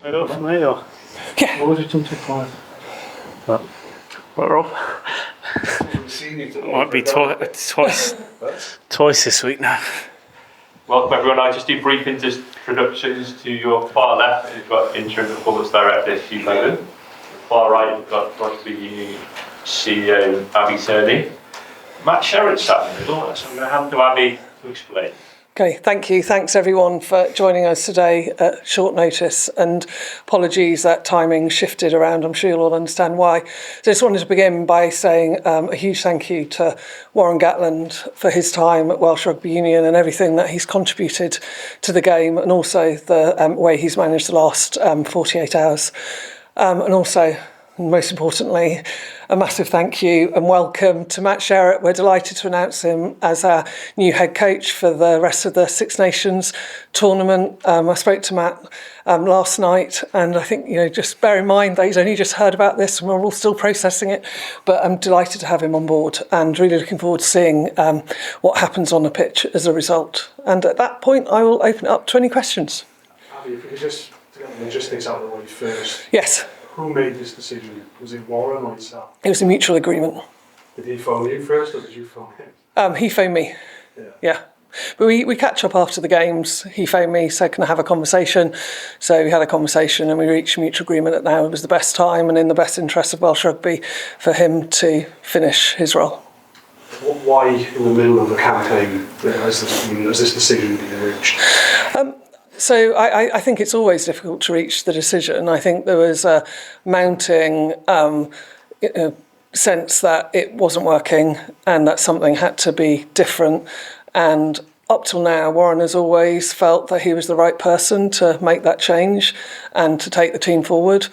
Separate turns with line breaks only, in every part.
Right off, mate, or?
Yeah.
What was it, 25? We're off. Might be twice this week now.
Welcome everyone. I'll just do brief introductions. To your far left, you've got interim performance director Huw Bevan. Far right, you've got Rugby Union CEO Abi Tierney. Matt Sherratt sat in the middle, so I'm going to hand to Abi to explain.
Okay, thank you. Thanks everyone for joining us today at short notice, and apologies that timing shifted around. I'm sure you'll all understand why. So I just wanted to begin by saying a huge thank you to Warren Gatland for his time at Welsh Rugby Union and everything that he's contributed to the game, and also the way he's managed the last 48 hours. And also, most importantly, a massive thank you and welcome to Matt Sherratt. We're delighted to announce him as our new head coach for the rest of the Six Nations tournament. I spoke to Matt last night, and I think, just bear in mind that he's only just heard about this and we're all still processing it, but I'm delighted to have him on board and really looking forward to seeing what happens on the pitch as a result. And at that point, I will open it up to any questions.
Abi, if we could just get the logistics out of the way first.
Yes.
Who made this decision? Was it Warren or yourself?
It was a mutual agreement.
Did he phone you first or did you phone him?
He phoned me. Yeah. But we catch up after the games. He phoned me, said, can I have a conversation? So we had a conversation and we reached a mutual agreement that now it was the best time and in the best interest of Welsh Rugby for him to finish his role.
Why in the middle of a campaign has this decision been reached?
So I think it's always difficult to reach the decision. I think there was a mounting sense that it wasn't working and that something had to be different. And up till now, Warren has always felt that he was the right person to make that change and to take the team forward.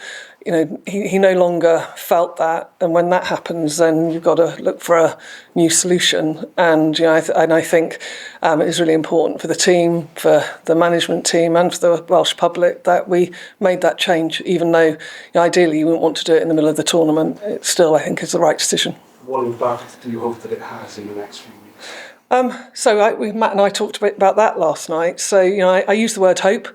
He no longer felt that, and when that happens, then you've got to look for a new solution. And I think it is really important for the team, for the management team, and for the Welsh public that we made that change. Even though ideally you wouldn't want to do it in the middle of the tournament, it still, I think, is the right decision.
What impact do you hope that it has in the next few weeks?
Matt and I talked a bit about that last night. So I use the word hope.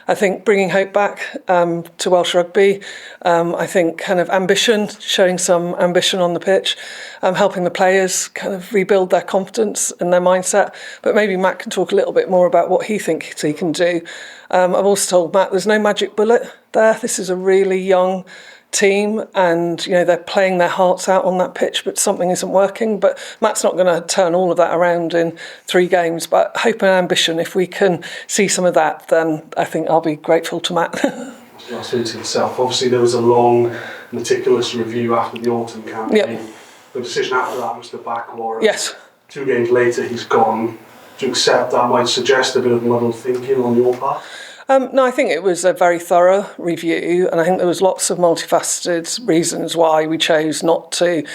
I think bringing hope back to Welsh Rugby, I think kind of ambition, showing some ambition on the pitch, helping the players kind of rebuild their confidence and their mindset. But maybe Matt can talk a little bit more about what he thinks he can do. I've also told Matt there's no magic bullet there. This is a really young team and they're playing their hearts out on that pitch, but something isn't working. But Matt's not going to turn all of that around in 3 games, but hope and ambition, if we can see some of that, then I think I'll be grateful to Matt.
Last to yourself, obviously there was a long meticulous review after the autumn campaign.
Yep. The
decision after that was to back Warren.
Yes.
2 games later he's gone. Do you accept that might suggest a bit of muddled thinking on your part?
No, I think it was a very thorough review, and I think there was lots of multifaceted reasons why we chose not to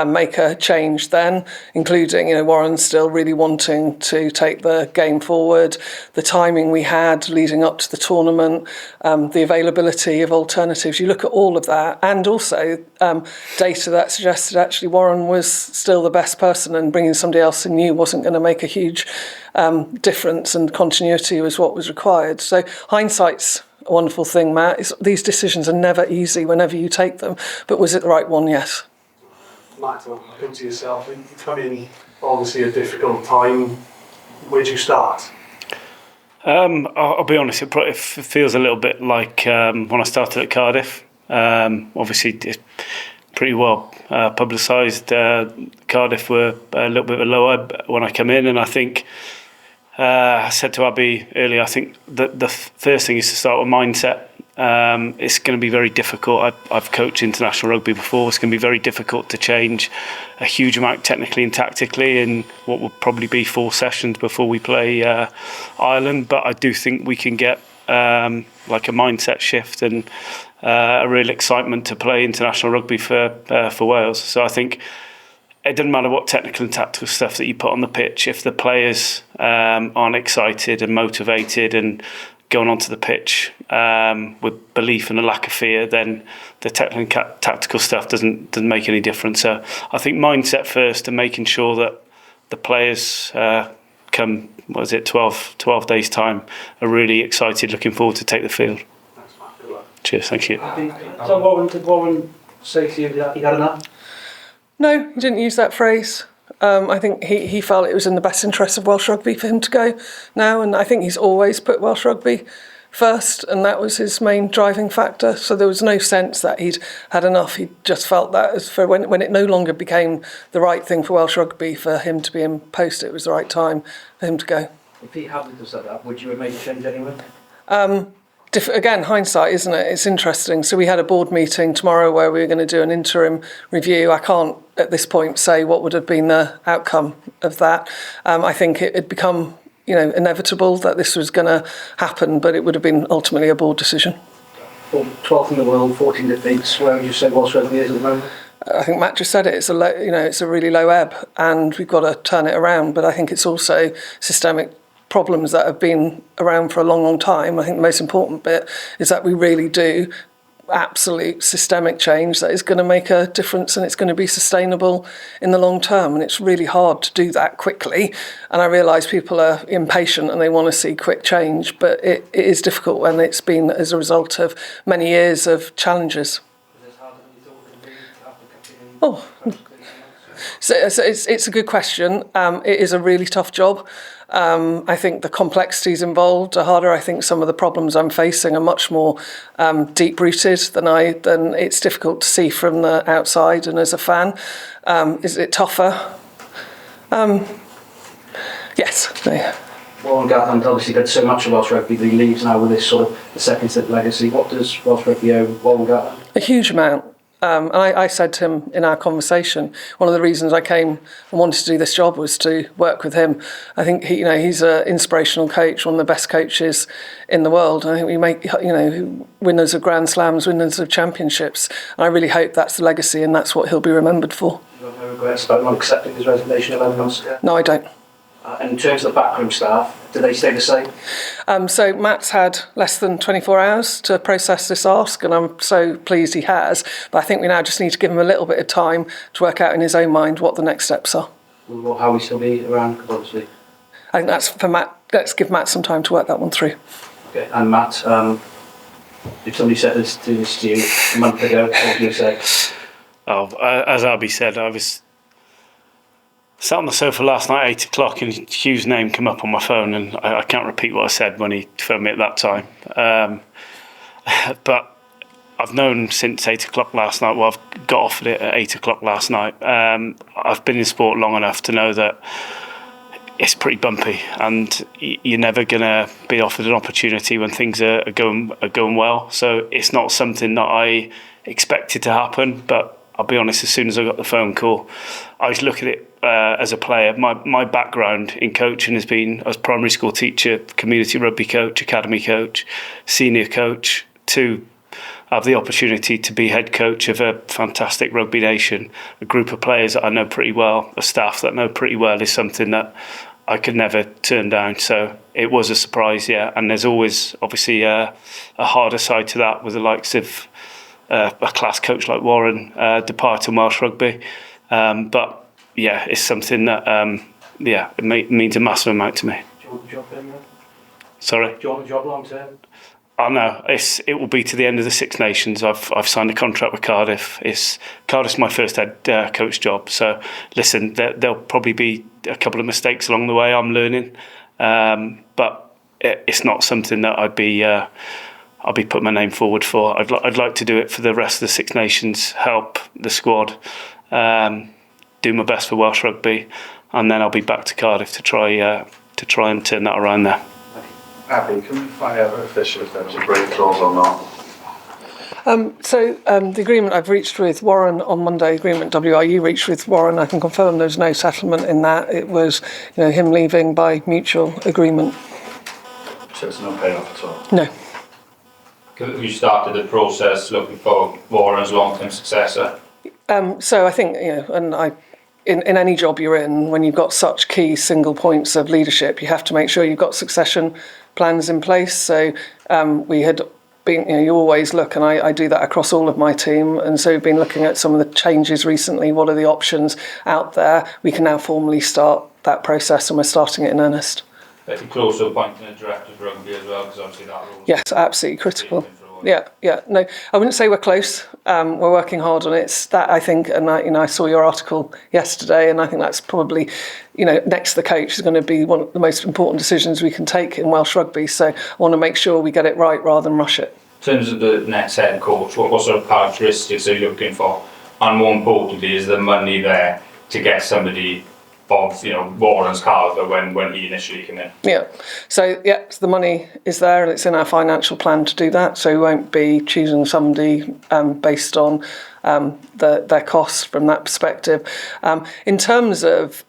make a change then, including, Warren still really wanting to take the game forward, the timing we had leading up to the tournament, the availability of alternatives. You look at all of that, and also data that suggested actually Warren was still the best person, and bringing somebody else in new wasn't going to make a huge difference, and continuity was what was required. So hindsight's a wonderful thing, Matt. These decisions are never easy whenever you take them, but was it the right one? Yes.
Matt, I'll come to yourself. You come in obviously a difficult time. Where'd you start?
I'll be honest, it feels a little bit like when I started at Cardiff. Obviously, it's pretty well publicised. Cardiff were a little bit lower when I come in, and I think I said to Abi earlier, I think that the first thing is to start with mindset. It's going to be very difficult. I've coached international rugby before. It's going to be very difficult to change a huge amount technically and tactically in what will probably be 4 sessions before we play Ireland. But I do think we can get like a mindset shift and a real excitement to play international rugby for Wales. So I think it doesn't matter what technical and tactical stuff that you put on the pitch. If the players aren't excited and motivated and going onto the pitch with belief and a lack of fear, then the technical and tactical stuff doesn't make any difference. So I think mindset first, and making sure that the players come, 12 days time, are really excited, looking forward to take the field.
Thanks, Matt. Good luck.
Cheers, thank you.
So Warren, did Warren say to you that he had enough?
No, he didn't use that phrase. I think he felt it was in the best interest of Welsh Rugby for him to go now, and I think he's always put Welsh Rugby first, and that was his main driving factor. So there was no sense that he'd had enough. He just felt that as for when it no longer became the right thing for Welsh Rugby for him to be in post, it was the right time for him to go.
If he hadn't have said that, would you have made a change anyway?
Again, hindsight, isn't it? It's interesting. So we had a board meeting tomorrow where we were going to do an interim review. I can't at this point say what would have been the outcome of that. I think it had become, inevitable that this was going to happen, but it would have been ultimately a board decision.
12th in the world, 14 defeats. Where would you say Welsh Rugby is at the moment?
I think Matt just said it. It's it's a really low ebb, and we've got to turn it around. But I think it's also systemic problems that have been around for a long, long time. I think the most important bit is that we really do absolute systemic change that is going to make a difference, and it's going to be sustainable in the long term. And it's really hard to do that quickly. And I realise people are impatient and they want to see quick change, but it is difficult when it's been as a result of many years of challenges. Oh, so it's a good question. It is a really tough job. I think the complexities involved are harder. I think some of the problems I'm facing are much more deep-rooted than it's difficult to see from the outside and as a fan. Is it tougher? Yes.
Warren Gatland obviously did so much of Welsh Rugby that he leaves now with this sort of the second step legacy. What does Welsh Rugby owe Warren Gatland?
A huge amount. And I said to him in our conversation, one of the reasons I came and wanted to do this job was to work with him. I think he's an inspirational coach, one of the best coaches in the world. I think we make winners of Grand Slams, winners of championships. And I really hope that's the legacy, and that's what he'll be remembered for.
You have no regrets about not accepting his resignation 11 months ago?
No, I don't.
And in terms of the backroom staff, do they stay the same?
So Matt's had less than 24 hours to process this ask, and I'm so pleased he has. But I think we now just need to give him a little bit of time to work out in his own mind what the next steps are.
Will Howie still be around? Because obviously,
I think that's for Matt. Let's give Matt some time to work that one through.
Okay, and Matt, if somebody said this to you a month ago, what would you say?
Oh, as Abi said, I was sat on the sofa last night at 8 o'clock and Hugh's name came up on my phone, and I can't repeat what I said when he phoned me at that time. But I've known since 8 o'clock last night, well, I've got offered it at 8 o'clock last night. I've been in sport long enough to know that it's pretty bumpy, and you're never going to be offered an opportunity when things are going well. So it's not something that I expected to happen, but I'll be honest, as soon as I got the phone call, I was looking at it as a player. My background in coaching has been as primary school teacher, community rugby coach, academy coach, senior coach, to have the opportunity to be head coach of a fantastic rugby nation, a group of players that I know pretty well, a staff that I know pretty well, is something that I could never turn down. So it was a surprise, yeah. And there's always obviously a harder side to that with the likes of a class coach like Warren departing Welsh Rugby. But yeah, it's something that it means a massive amount to me.
Do you want the job then?
Sorry?
Do you want the job long term?
Oh no, it will be to the end of the Six Nations. I've signed a contract with Cardiff. Cardiff's my first head coach job. So listen, there'll probably be a couple of mistakes along the way. I'm learning, but it's not something that I'll be putting my name forward for. I'd like to do it for the rest of the Six Nations, help the squad, do my best for Welsh Rugby, and then I'll be back to Cardiff to try and turn that around there.
Abi, can we find out officially if there was a break clause or not?
The agreement I've reached with Warren on Monday, agreement WRU reached with Warren, I can confirm there's no settlement in that. It was him leaving by mutual agreement.
So there's no payoff at all?
No.
You started the process looking for Warren's long-term successor.
So I think, in any job you're in, when you've got such key single points of leadership, you have to make sure you've got succession plans in place. So we had been, you always look, and I do that across all of my team. And so we've been looking at some of the changes recently. What are the options out there? We can now formally start that process, and we're starting it in earnest.
Pretty close to appointing a director of rugby as well, because obviously that role.
Yes, absolutely critical. Yeah. No, I wouldn't say we're close. We're working hard on it. It's that, I think, and I saw your article yesterday, and I think that's probably, next to the coach is going to be one of the most important decisions we can take in Welsh rugby. So I want to make sure we get it right rather than rush it.
In terms of the next head coach, what sort of characteristics are you looking for? And more importantly, is the money there to get somebody of Warren's calibre when he initially came in?
Yeah. So the money is there, and it's in our financial plan to do that. So we won't be choosing somebody based on their costs from that perspective. In terms of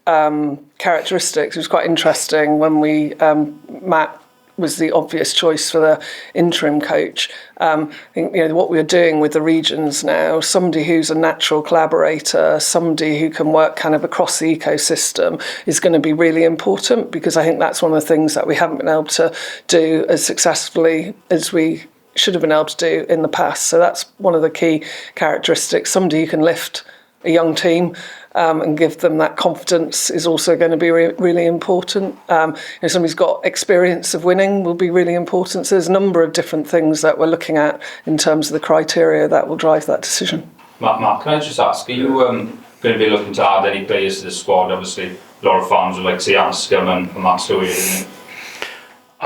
characteristics, it was quite interesting when Matt was the obvious choice for the interim coach. I think what we're doing with the regions now, somebody who's a natural collaborator, somebody who can work kind of across the ecosystem is going to be really important, because I think that's one of the things that we haven't been able to do as successfully as we should have been able to do in the past. So that's one of the key characteristics. Somebody who can lift a young team and give them that confidence is also going to be really important. Somebody who's got experience of winning will be really important. So there's a number of different things that we're looking at in terms of the criteria that will drive that decision.
Matt, can I just ask, are you going to be looking to add any players to the squad? Obviously, a lot of fans would like to see Anscombe and Matt Sherratt.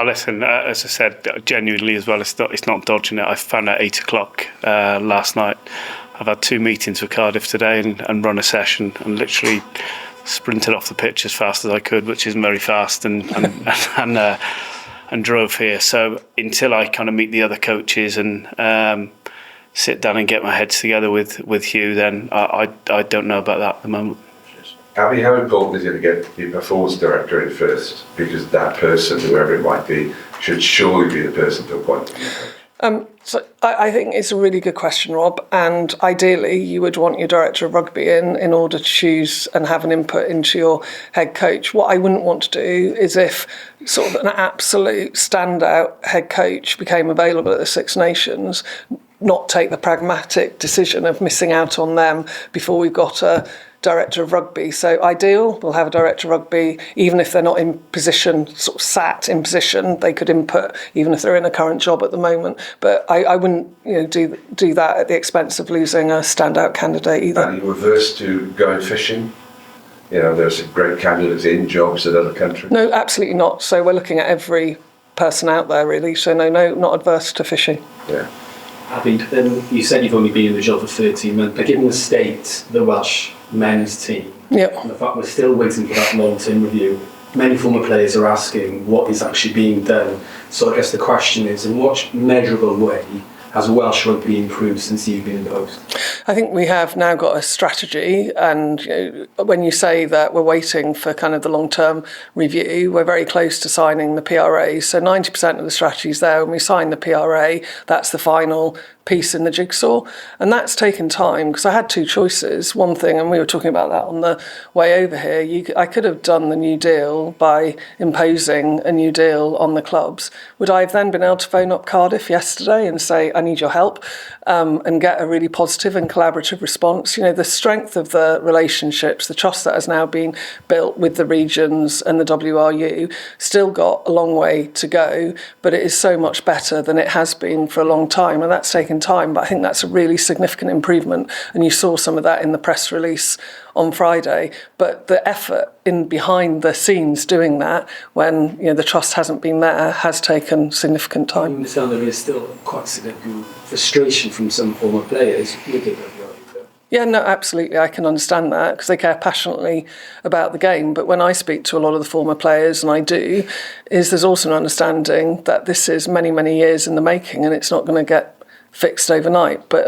Listen, as I said, genuinely as well, it's not dodging it. I found out 8 o'clock last night. I've had 2 meetings with Cardiff today and run a session and literally sprinted off the pitch as fast as I could, which isn't very fast, and drove here. So until I kind of meet the other coaches and sit down and get my heads together with Huw, then I don't know about that at the moment.
Abi, how important is it to get the performance director in first? Because that person, whoever it might be, should surely be the person to appoint.
So I think it's a really good question, Rob, and ideally you would want your director of rugby in order to choose and have an input into your head coach. What I wouldn't want to do is if sort of an absolute standout head coach became available at the Six Nations, not take the pragmatic decision of missing out on them before we've got a director of rugby. So ideal, we'll have a director of rugby, even if they're not in position, sort of sat in position, they could input, even if they're in a current job at the moment. But I wouldn't do that at the expense of losing a standout candidate either.
And you reverse to going fishing? There's great candidates in jobs in other countries.
No, absolutely not. So we're looking at every person out there, really. So no, not adverse to fishing.
Yeah.
Abi, you said you've only been in the job for 13 months, but given the state, the Welsh men's team, and the fact we're still waiting for that long-term review, many former players are asking what is actually being done. So I guess the question is, in what measurable way has Welsh rugby improved since you've been in post?
I think we have now got a strategy, and when you say that we're waiting for kind of the long-term review, we're very close to signing the PRA. So 90% of the strategy is there. When we sign the PRA, that's the final piece in the jigsaw, and that's taken time because I had 2 choices. One thing, and we were talking about that on the way over here, I could have done the new deal by imposing a new deal on the clubs. Would I have then been able to phone up Cardiff yesterday and say, I need your help, and get a really positive and collaborative response? The strength of the relationships, the trust that has now been built with the regions and the WRU, still got a long way to go, but it is so much better than it has been for a long time, and that's taken time, but I think that's a really significant improvement, and you saw some of that in the press release on Friday. But the effort in behind the scenes doing that, when the trust hasn't been there, has taken significant time.
I understand there is still quite significant frustration from some former players with the WRU.
Yeah, no, absolutely. I can understand that because they care passionately about the game. But when I speak to a lot of the former players, and I do, there's also an understanding that this is many, many years in the making, and it's not going to get fixed overnight. But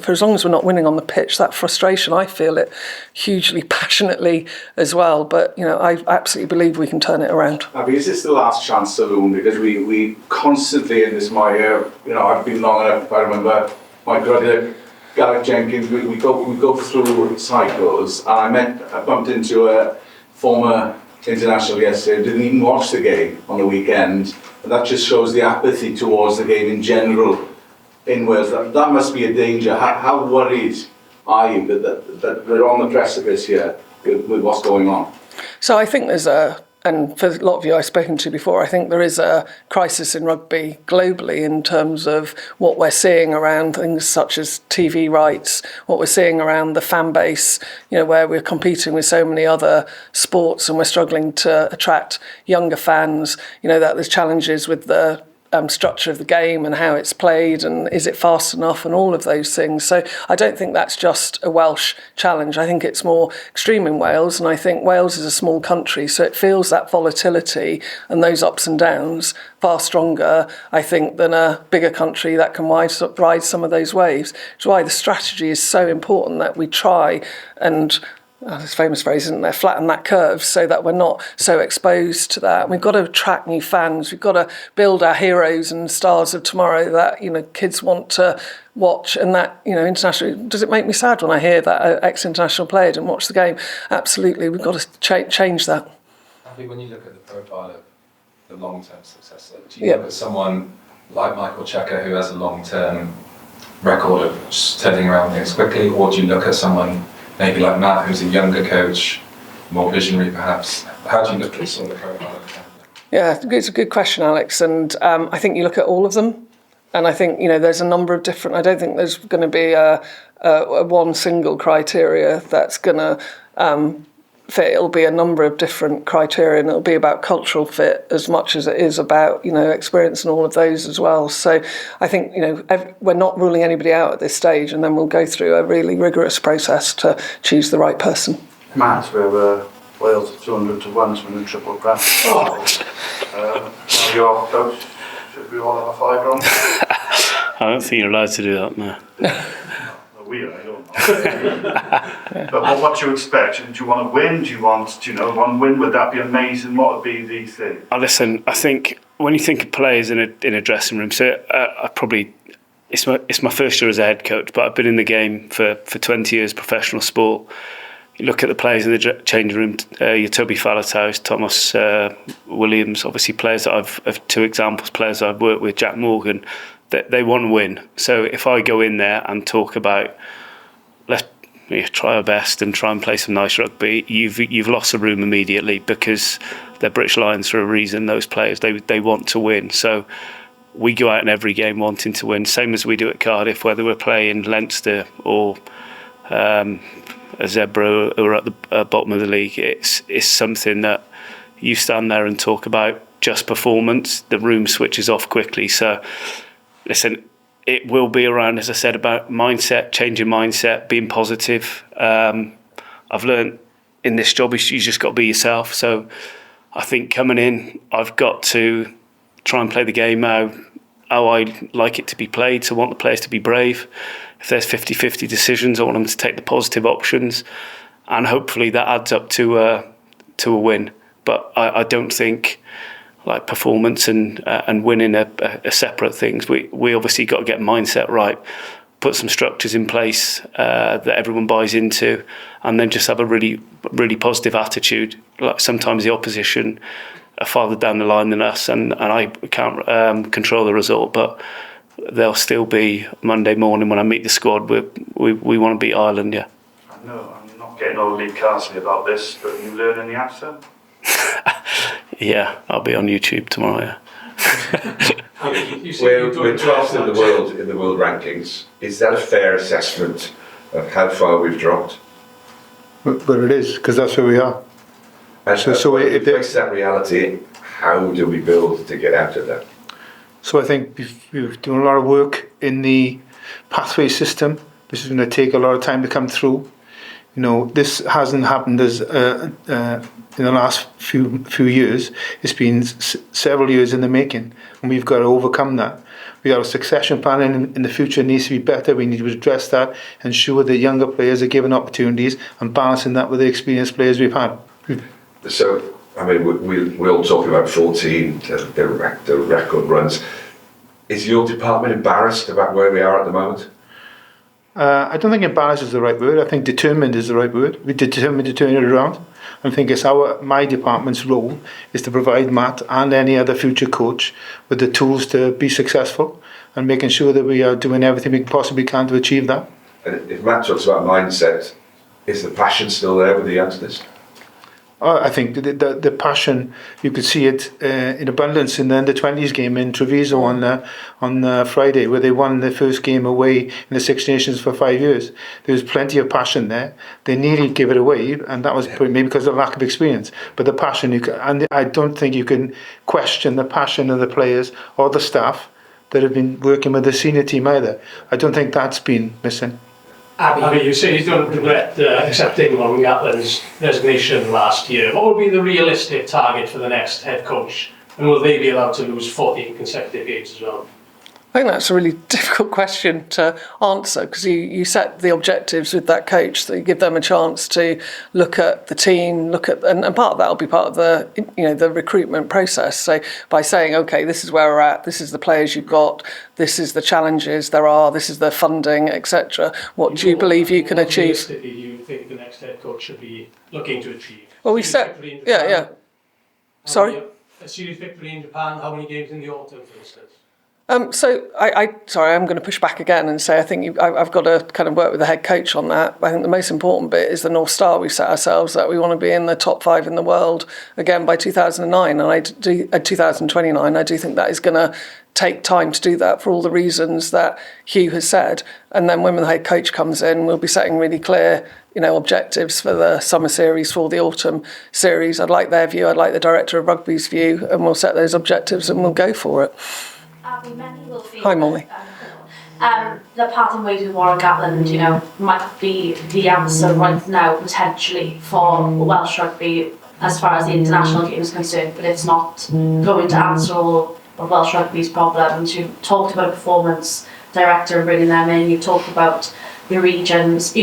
for as long as we're not winning on the pitch, that frustration, I feel it hugely passionately as well. But I absolutely believe we can turn it around.
Abi, is this the last chance saloon? Because we constantly in this I've been long enough. I remember my brother Gareth Jenkins. We go through cycles, and I bumped into a former international yesterday. Didn't even watch the game on the weekend, and that just shows the apathy towards the game in general in Wales. That must be a danger. How worried are you that we're on the precipice here with what's going on?
So I think there's a and for a lot of you I've spoken to before, I think there is a crisis in rugby globally in terms of what we're seeing around things such as TV rights, what we're seeing around the fan base, where we're competing with so many other sports and we're struggling to attract younger fans, that there's challenges with the structure of the game and how it's played and is it fast enough and all of those things. So I don't think that's just a Welsh challenge. I think it's more extreme in Wales, and I think Wales is a small country, so it feels that volatility and those ups and downs far stronger, I think, than a bigger country that can ride some of those waves. Which is why the strategy is so important, that we try and this famous phrase, isn't there, flatten that curve so that we're not so exposed to that. And we've got to attract new fans. We've got to build our heroes and stars of tomorrow that, kids want to watch. And that, internationally, does it make me sad when I hear that an ex-international player didn't watch the game? Absolutely. We've got to change that.
I think when you look at the profile of the long-term successor, do you look at someone like Michael Checker who has a long-term record of just turning around things quickly, or do you look at someone maybe like Matt, who's a younger coach, more visionary perhaps? How do you look at sort of the profile of them?
Yeah, it's a good question, Alex. And I think you look at all of them. And I think, there's a number of different... I don't think there's going to be a one single criteria that's going to fit. It'll be a number of different criteria, and it'll be about cultural fit as much as it is about, experience and all of those as well. So I think, we're not ruling anybody out at this stage, and then we'll go through a really rigorous process to choose the right person.
Matt, we're Wales 200 to 1 to win the Triple Crown. Your coach, should we all have a 5 on?
I don't think you're allowed to do that, no.
We are, I don't know. But what do you expect? Do you want to win? Do you want, one win? Would that be amazing? What would be the thing?
Listen, I think when you think of players in a dressing room, so it's my first year as a head coach, but I've been in the game for 20 years, professional sport. You look at the players in the changing room, your Toby Falatau, Thomas Williams, obviously players that I've 2 examples, players I've worked with, Jack Morgan, they want to win. So if I go in there and talk about, let's try our best and try and play some nice rugby, you've lost the room immediately, because they're British Lions for a reason. Those players, they want to win. So we go out in every game wanting to win, same as we do at Cardiff, whether we're playing Leinster or a Zebra who are at the bottom of the league. It's something that you stand there and talk about just performance, the room switches off quickly. So listen, it will be around, as I said, about mindset, changing mindset, being positive. I've learned in this job, you just got to be yourself. So I think coming in, I've got to try and play the game how I like it to be played. So I want the players to be brave. If there's 50-50 decisions, I want them to take the positive options. And hopefully that adds up to a win. But I don't think like performance and winning are separate things. We obviously got to get mindset right, put some structures in place that everyone buys into, and then just have a really, really positive attitude. Like sometimes the opposition are farther down the line than us, and I can't control the result, but they'll still be Monday morning when I meet the squad. We want to beat Ireland, yeah.
I know, I'm not getting overly castly about this, but are you learning the accent?
Yeah, I'll be on YouTube tomorrow, yeah.
We're 12th in the world rankings. Is that a fair assessment of how far we've dropped?
But it is, because that's where we are.
And so if we face that reality, how do we build to get out of that?
So I think we've done a lot of work in the pathway system. This is going to take a lot of time to come through. This hasn't happened as in the last few years. It's been several years in the making, and we've got to overcome that. We got a succession plan in the future needs to be better. We need to address that, ensure that younger players are given opportunities, and balancing that with the experienced players we've had.
So, I mean, we all talk about 14, the record runs. Is your department embarrassed about where we are at the moment?
I don't think embarrassed is the right word. I think determined is the right word. We're determined to turn it around. I think it's my department's role is to provide Matt and any other future coach with the tools to be successful, and making sure that we are doing everything we possibly can to achieve that.
And if Matt talks about mindset, is the passion still there with the youngsters?
I think the passion, you could see it in abundance in the under-20s game in Treviso on Friday, where they won their first game away in the Six Nations for 5 years. There was plenty of passion there. They nearly gave it away, and that was maybe because of lack of experience. But the passion, and I don't think you can question the passion of the players or the staff that have been working with the senior team either. I don't think that's been missing.
Abi, you say you don't regret accepting Warren Gatland's resignation last year. What would be the realistic target for the next head coach? And will they be allowed to lose 14 consecutive games as well?
I think that's a really difficult question to answer, because you set the objectives with that coach, that you give them a chance to look at the team, and part of that will be part of the recruitment process. So by saying, okay, this is where we're at, this is the players you've got, this is the challenges there are, this is the funding, etc. What do you believe you can achieve?
Realistically, do you think the next head coach should be looking to achieve?
Well, we've set, yeah. Sorry?
A series victory in Japan, how many games in the autumn, for instance?
So I'm going to push back again and say I think I've got to kind of work with the head coach on that. I think the most important bit is the North Star we've set ourselves, that we want to be in the top 5 in the world again by 2009 and 2029. I do think that is going to take time to do that for all the reasons that Huw has said. And then when the head coach comes in, we'll be setting really clear objectives for the summer series, for the autumn series. I'd like their view, I'd like the director of rugby's view, and we'll set those objectives and we'll go for it.
Many will feel
Hi, Molly.
The parting ways with Warren Gatland, might be the answer right now, potentially, for Welsh rugby as far as the international game is concerned, but it's not going to answer all of Welsh rugby's problems. You talked about a performance director and bringing them in, you talked about the regions.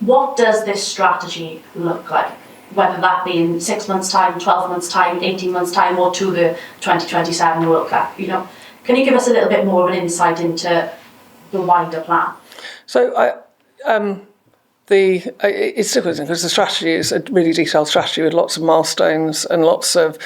What does this strategy look like? Whether that be in 6 months' time, 12 months' time, 18 months' time, or to the 2027 World Cup, Can you give us a little bit more of an insight into the wider plan?
So it's difficult because the strategy is a really detailed strategy with lots of milestones and lots of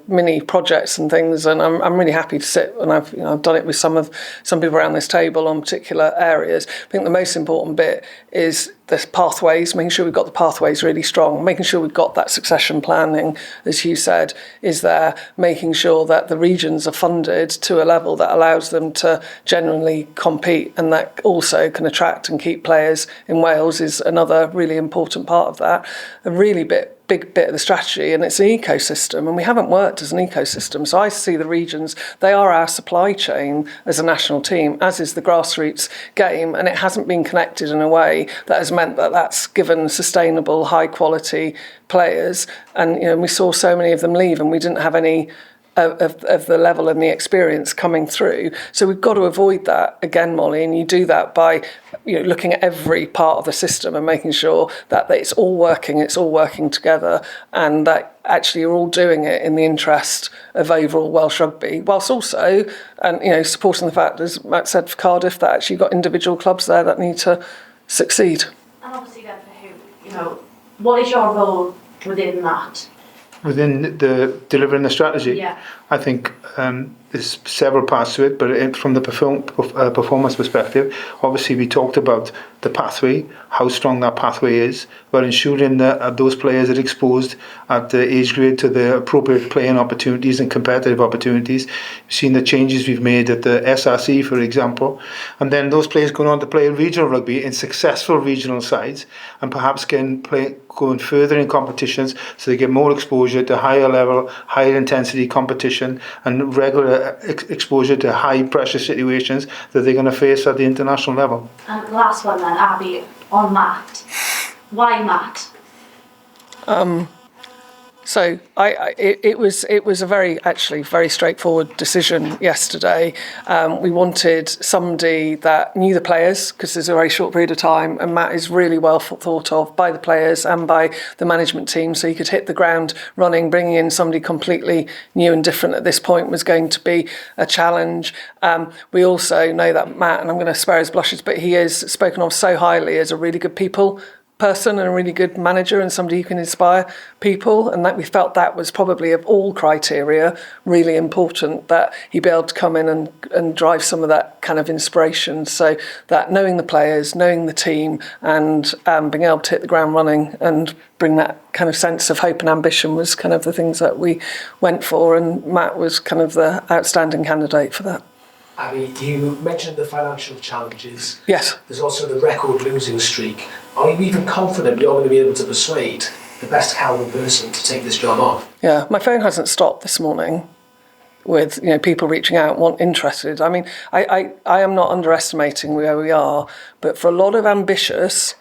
mini projects and things. And I'm really happy to sit, and I've done it with some people around this table on particular areas. I think the most important bit is the pathways, making sure we've got the pathways really strong, making sure we've got that succession planning, as Huw said, is there, making sure that the regions are funded to a level that allows them to genuinely compete, and that also can attract and keep players in Wales is another really important part of that. A really big bit of the strategy, and it's an ecosystem, and we haven't worked as an ecosystem. So I see the regions, they are our supply chain as a national team, as is the grassroots game, and it hasn't been connected in a way that has meant that that's given sustainable, high quality players. And we saw so many of them leave, and we didn't have any of the level and the experience coming through. So we've got to avoid that again, Molly, and you do that by looking at every part of the system and making sure that it's all working together, and that actually you're all doing it in the interest of overall Welsh rugby, whilst also supporting the fact, as Matt said, for Cardiff, that actually you've got individual clubs there that need to succeed.
And obviously then for Huw, what is your role within that?
Within the delivering the strategy,
yeah.
I think there's several parts to it, but from the performance perspective, obviously we talked about the pathway, how strong that pathway is, but ensuring that those players are exposed at the age grade to the appropriate playing opportunities and competitive opportunities. We've seen the changes we've made at the SRC, for example, and then those players going on to play regional rugby in successful regional sides, and perhaps going further in competitions so they get more exposure to higher level, higher intensity competition and regular exposure to high pressure situations that they're going to face at the international level.
And the last one then, Abi, on Matt. Why Matt?
So it was a very straightforward decision yesterday. We wanted somebody that knew the players, because there's a very short period of time, and Matt is really well thought of by the players and by the management team, so he could hit the ground running. Bringing in somebody completely new and different at this point was going to be a challenge. We also know that Matt, and I'm going to spare his blushes, but he is spoken of so highly as a really good people person and a really good manager and somebody who can inspire people, and that we felt that was probably, of all criteria, really important, that he'd be able to come in and drive some of that kind of inspiration. So that knowing the players, knowing the team, and being able to hit the ground running and bring that kind of sense of hope and ambition was kind of the things that we went for, and Matt was kind of the outstanding candidate for that.
Abi, you mentioned the financial challenges.
Yes.
There's also the record losing streak. Are you even confident you're going to be able to persuade the best caliber person to take this job on?
Yeah, my phone hasn't stopped this morning with people reaching out, interested. I mean, I am not underestimating where we are, but for a lot of ambitious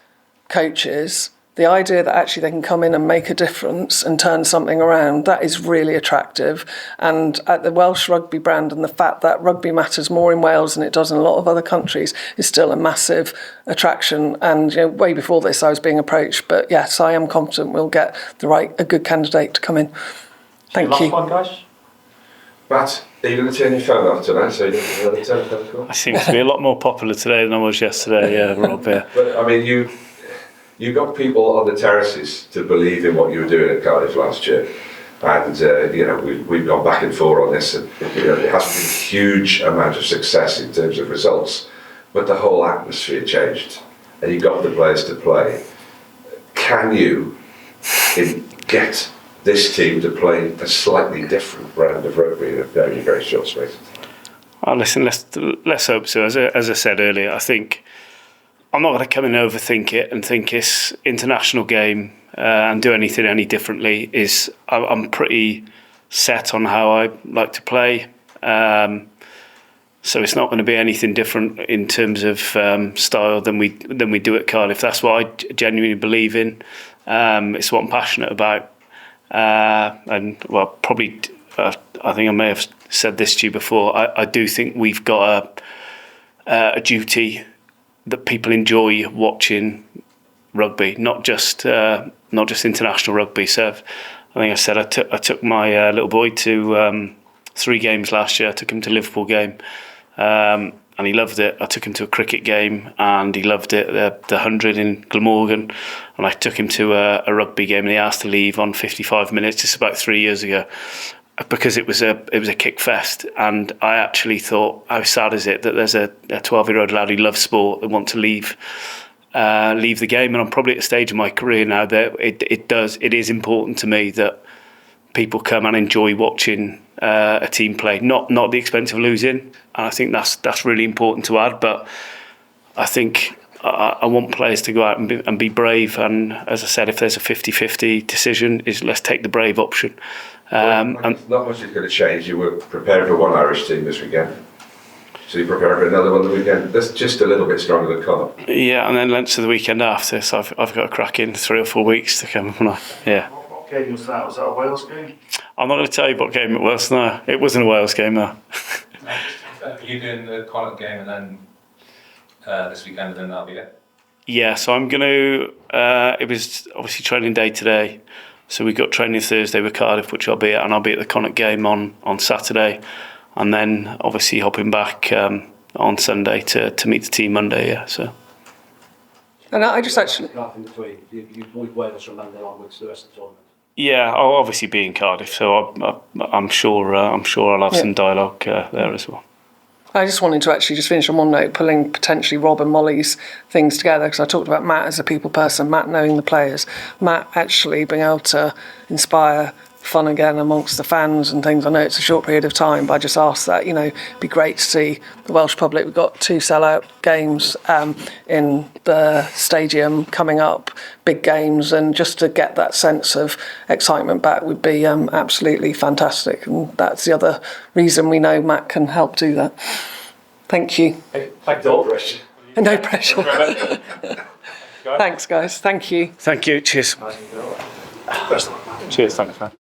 coaches, the idea that actually they can come in and make a difference and turn something around, that is really attractive. And at the Welsh rugby brand, and the fact that rugby matters more in Wales than it does in a lot of other countries, is still a massive attraction. And way before this I was being approached, but yes, I am confident we'll get a good candidate to come in. Thank you.
Last one, guys.
Matt, are you going to turn your phone off tonight so you don't have another telephone call?
I seem to be a lot more popular today than I was yesterday, yeah, Rob, yeah.
But I mean, you got people on the terraces to believe in what you were doing at Cardiff last year, and we've gone back and forth on this, and it hasn't been a huge amount of success in terms of results, but the whole atmosphere changed, and you got the players to play. Can you get this team to play a slightly different brand of rugby in a very, very short space of time?
Oh, listen, let's hope so. As I said earlier, I think I'm not going to come and overthink it and think it's international game and do anything any differently. I'm pretty set on how I like to play, so it's not going to be anything different in terms of style than we do at Cardiff. That's what I genuinely believe in. It's what I'm passionate about, and well, probably I think I may have said this to you before. I do think we've got a duty that people enjoy watching rugby, not just international rugby. So I think I said I took my little boy to 3 games last year. I took him to Liverpool game, and he loved it. I took him to a cricket game, and he loved it. The 100 in Glamorgan, and I took him to a rugby game, and he asked to leave on 55 minutes just about 3 years ago, because it was a kick fest. And I actually thought, how sad is it that there's a 12-year-old lad who loves sport that want to leave the game. And I'm probably at a stage in my career now that it is important to me that people come and enjoy watching a team play, not at the expense of losing. And I think that's really important to add. But I think I want players to go out and be brave. And as I said, if there's a 50-50 decision, let's take the brave option.
And not much is going to change. You were preparing for one Irish team this weekend, so you prepare for another one the weekend. That's just a little bit stronger than Connacht.
Yeah, and then Leinster the weekend after. So I've got a crack in 3 or 4 weeks to come. Yeah.
What game was that? Was that a Wales game?
I'm not going to tell you what game it was. No, it wasn't a Wales game. No.
Are you doing the Connacht game and then this weekend, and then that'll be it?
Yeah, so I'm going to. It was obviously training day today. So we got training Thursday with Cardiff, which I'll be at, and I'll be at the Connacht game on Saturday, and then obviously hopping back on Sunday to meet the team Monday. Yeah, so. And I just actually.
You avoid Wales from Monday onwards the rest of the tournament.
Yeah, I'll obviously be in Cardiff, so I'm sure I'll have some dialogue there as well.
I just wanted to actually just finish on one note, pulling potentially Rob and Molly's things together, because I talked about Matt as a people person, Matt knowing the players, Matt actually being able to inspire fun again amongst the fans and things. I know it's a short period of time, but I just asked that, it'd be great to see the Welsh public. We've got 2 sellout games in the stadium coming up, big games, and just to get that sense of excitement back would be absolutely fantastic. And that's the other reason we know Matt can help do that. Thank you.
No pressure.
No pressure. Thanks, guys. Thank you.
Thank you. Cheers. Cheers. Thanks, man.